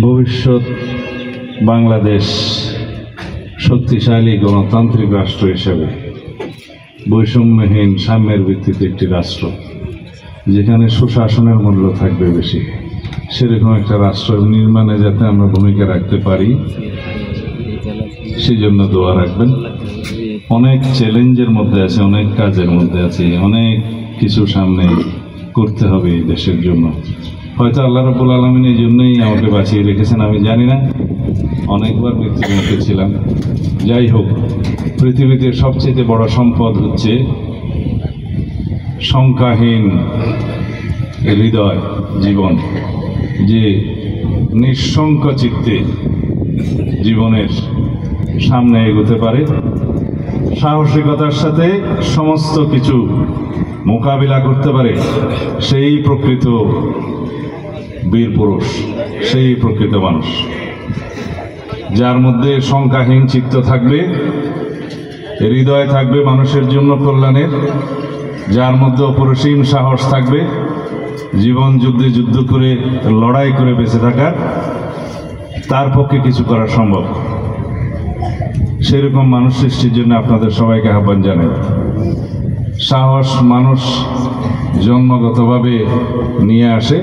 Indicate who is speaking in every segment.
Speaker 1: ভবিষ্যৎ বাংলাদেশ শক্তিশালী গণতান্ত্রিক রাষ্ট্র হিসেবে বৈষম্যহীন সাম্যের ভিত্তিতে একটি রাষ্ট্র, যেখানে সুশাসনের মূল্য থাকবে বেশি, সেরকম একটা রাষ্ট্র নির্মাণে যাতে আমরা ভূমিকা রাখতে পারি, সেই জন্য দোয়া রাখবেন। অনেক চ্যালেঞ্জের মধ্যে আছে, অনেক কাজের মধ্যে আছে, অনেক কিছু সামনে করতে হবে এই দেশের জন্য। হয়তো আল্লাহ রাব্বুল আলামিন এই জন্যই আমাকে বাঁচিয়ে রেখেছেন, আমি জানি না। অনেকবার মৃত্যুর মুখে ছিলাম। যাই হোক, পৃথিবীতে সবচেয়ে বড় সম্পদ হচ্ছে সংখ্যাহীন হৃদয়, জীবন, যে নিঃশঙ্ক চিত্তে জীবনের সামনে এগোতে পারে, সাহসিকতার সাথে সমস্ত কিছু মোকাবিলা করতে পারে, সেই প্রকৃত বীর পুরুষ, সেই প্রকৃত মানুষ। যার মধ্যে সংখ্যাহীন চিত্ত থাকবে, হৃদয় থাকবে মানুষের জন্য কল্যাণের, যার মধ্যে অপরিসীম সাহস থাকবে জীবন যুদ্ধে যুদ্ধ করে লড়াই করে বেঁচে থাকার, তার পক্ষে কিছু করা সম্ভব। সেরকম মানুষ সৃষ্টির জন্য আপনাদের সবাইকে আহ্বান জানাই। সাহস মানুষ জন্মগতভাবে নিয়ে আসে,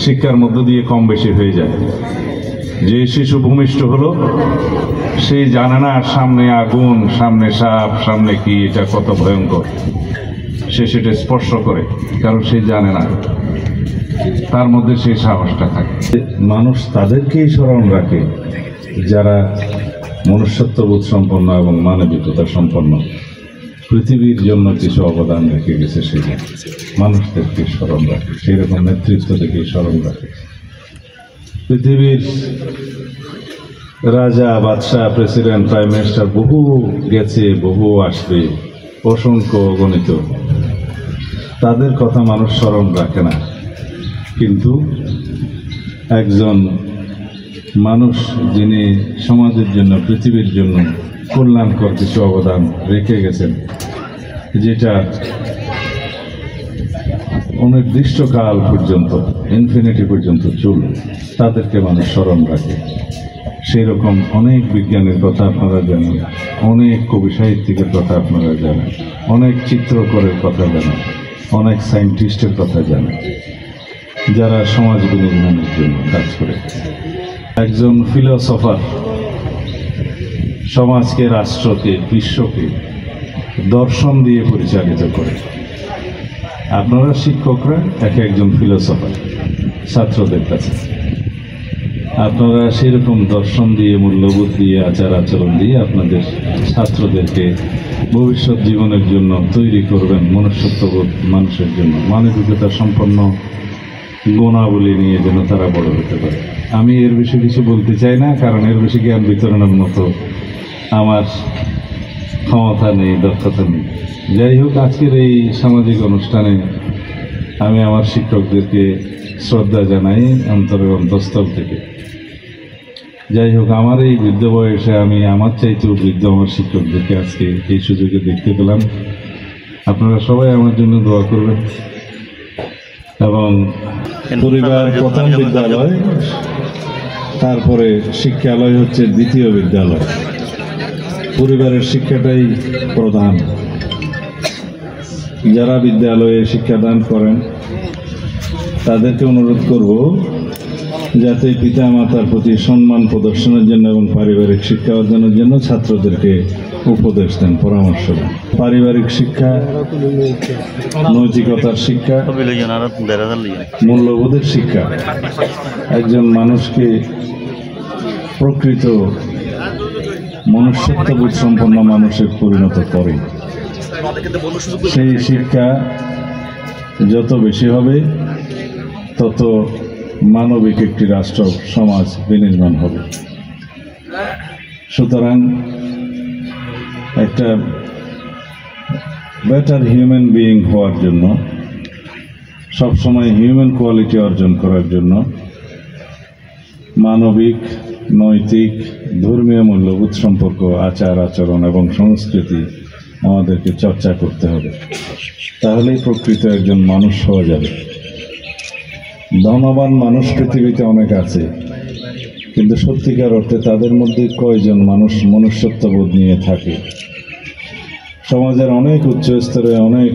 Speaker 1: শিক্ষার মধ্য দিয়ে কম বেশি হয়ে যায়। যে শিশু ভূমিষ্ঠ হলো, সেই জানে না সামনে আগুন, সামনে সাপ, সামনে কি, এটা কত ভয়ঙ্কর। সে সেটা স্পর্শ করে, কারণ সে জানে না, তার মধ্যে সেই সাহসটা থাকে। মানুষ তাদেরকেই স্মরণ রাখে যারা মনুষ্যত্ববোধ সম্পন্ন এবং মানবিকতা সম্পন্ন, পৃথিবীর জন্য কিছু অবদান রেখে গেছে, সেই মানুষদেরকে স্মরণ রাখে, সেই রকম নেতৃত্ব থেকে স্মরণ রাখে। পৃথিবীর রাজা, বাদশাহ, প্রেসিডেন্ট, প্রাইম মিনিস্টার বহু গেছে, বহু আসবে, অসংখ্য অগণিত, তাদের কথা মানুষ স্মরণ রাখে না। কিন্তু একজন মানুষ যিনি সমাজের জন্য, পৃথিবীর জন্য কল্যাণকর কিছু অবদান রেখে গেছেন, যেটা অনির্দিষ্টকাল পর্যন্ত, ইনফিনিটি পর্যন্ত চলবে, তাদেরকে মানুষ স্মরণ রাখে। সেই রকম অনেক বিজ্ঞানীর কথা আপনারা জানেন, অনেক কবি সাহিত্যিকের কথা আপনারা জানেন, অনেক চিত্রকরের কথা জানেন, অনেক সায়েন্টিস্টের কথা জানেন, যারা সমাজ বিনির্মাণের জন্য কাজ করে। একজন ফিলোসফার সমাজকে, রাষ্ট্রকে, বিশ্বকে দর্শন দিয়ে পরিচালিত করে। আপনারা শিক্ষকরা একজন ফিলোসফার ছাত্রদের কাছে, আপনারা সেরকম দর্শন দিয়ে, মূল্যবোধ দিয়ে, আচার আচরণ দিয়ে আপনাদের ছাত্রদেরকে ভবিষ্যৎ জীবনের জন্য তৈরি করবেন, মনুষ্যত্ববোধ মানুষের জন্য, মানবিকতা সম্পন্ন গুণাবলী নিয়ে যেন তারা বড় হতে পারে। আমি এর বেশি কিছু বলতে চাই না, কারণ এর বেশি জ্ঞান বিতরণের মতো আমার ক্ষমতা নেই, দক্ষতা নেই। যাই হোক, আজকের এই সামাজিক অনুষ্ঠানে আমি আমার শিক্ষকদেরকে শ্রদ্ধা জানাই অন্তরের অন্তঃস্থল থেকে। যাই হোক, আমার এই বৃদ্ধ বয়সে আমি আমার চাইতেও বৃদ্ধ আমার শিক্ষকদেরকে আজকে এই সুযোগে দেখতে পেলাম। আপনারা সবাই আমার জন্য দোয়া করবেন। এবং পরিবার প্রথম বিদ্যালয়, তারপরে শিক্ষালয় হচ্ছে দ্বিতীয় বিদ্যালয়। পরিবারের শিক্ষাটাই প্রধান। যারা বিদ্যালয়ে শিক্ষাদান করেন তাদেরকে অনুরোধ করব যাতে পিতা মাতার প্রতি সম্মান প্রদর্শনের জন্য এবং পারিবারিক শিক্ষা অর্জনের জন্য ছাত্রদেরকে উপদেশ দেন, পরামর্শ দেন। পারিবারিক শিক্ষা, নৈতিকতার শিক্ষা, মূল্যবোধের শিক্ষা একজন মানুষকে প্রকৃত মনুষ্যত্ববোধ সম্পন্ন মানুষের পরিণত করে। সেই শিক্ষা যত বেশি হবে, তত মানবিক একটি রাষ্ট্র, সমাজ বিনির্মাণ হবে। সুতরাং একটা বেটার হিউম্যান বিইং হওয়ার জন্য, সবসময় হিউম্যান কোয়ালিটি অর্জন করার জন্য মানবিক, নৈতিক, ধর্মীয় মূল্যবোধ সম্পর্ক, আচার আচরণ এবং সংস্কৃতি আমাদেরকে চর্চা করতে হবে, তাহলেই প্রকৃত একজন মানুষ হওয়া যাবে। ধনবান মানুষ পৃথিবীতে অনেক আছে, কিন্তু সত্যিকার অর্থে তাদের মধ্যে কয়জন মানুষ মনুষ্যত্ববোধ নিয়ে থাকে? সমাজের অনেক উচ্চ স্তরে অনেক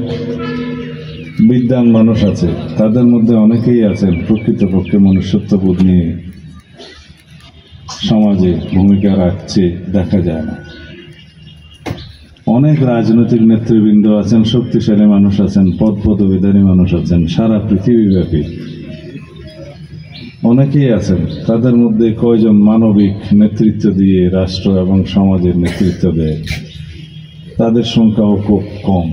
Speaker 1: বিদ্বান মানুষ আছে, তাদের মধ্যে অনেকেই আছেন প্রকৃতপক্ষে মনুষ্যত্ববোধ নিয়ে সমাজে ভূমিকা রাখছে দেখা যায় না। অনেক রাজনৈতিক নেতৃবৃন্দ আছেন, শক্তিশালী মানুষ আছেন, পদপদবিধারী মানুষ আছেন সারা পৃথিবীব্যাপী, অনেকেই আছেন। তাদের মধ্যে কয়জন মানবিক নেতৃত্ব দিয়ে রাষ্ট্র এবং সমাজের নেতৃত্ব দেয়? তাদের সংখ্যাও খুব কম।